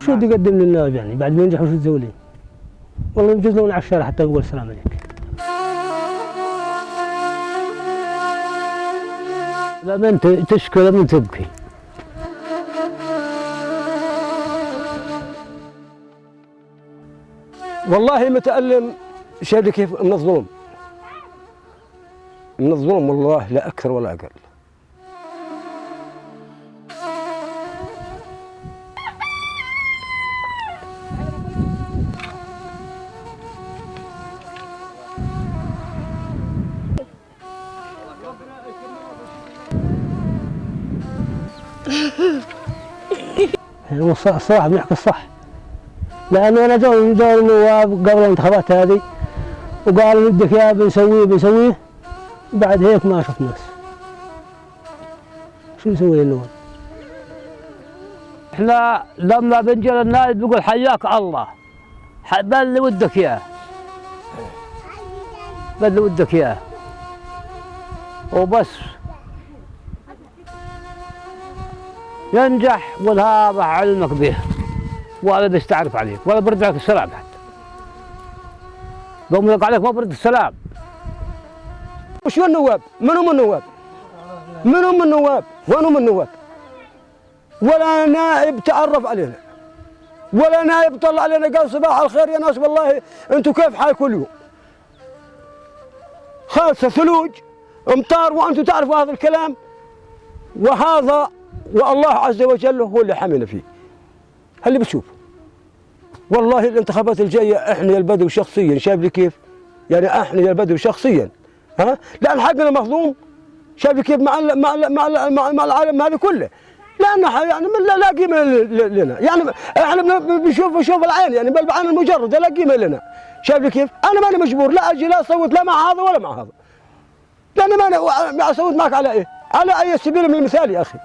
شو بده يقدم للنائب يعني بعد ما ينجح وش تسوي لي؟ والله يجوز لو على الشارع حتى نقول السلام عليك. لا من تشكي ولا من تبكي. والله متألم شايف كيف من الظلم. من الظلم والله لا أكثر ولا أقل. يعني الصراحة بنحكي الصح، لأنه أنا جوني النواب قبل الانتخابات هذه وقالوا بدك يا بنسويه بعد هيك ما شفت ناس. شو نسوي النواب؟ احنا لما بنجي للنائب بيقول حياك الله، بل اللي ودك اياه، بل اللي ودك اياه وبس. ينجح وهذا علمك به ولا بيستعرف عليك ولا برد لك السلام حتى. قوم يقع عليك ما برد السلام. وش هو النواب؟ من هم النواب؟ من هم النواب؟ وين هم النواب؟ ولا نائب تعرف علينا، ولا نائب طلع علينا قال صباح الخير يا ناس والله انتم كيف حالكم اليوم؟ خالصة ثلوج امطار وانتم تعرفوا هذا الكلام، وهذا والله عز وجل هو اللي حمينا فيه. اللي بتشوف والله الانتخابات الجايه احنا يا البدو شخصيا شايف لي كيف؟ يعني احنا يا البدو شخصيا لان حقنا مظلوم. شايف كيف مع العالم هذا كله، لان يعني لا قيمه لنا، يعني احنا بنشوف العين يعني بالعين المجرده لا قيمه لنا. شايف كيف؟ انا ماني مجبور لا اجي لا اصوت لا مع هذا ولا مع هذا، لان ما اصوت معك على ايه؟ على اي سبيل من المثال يا اخي.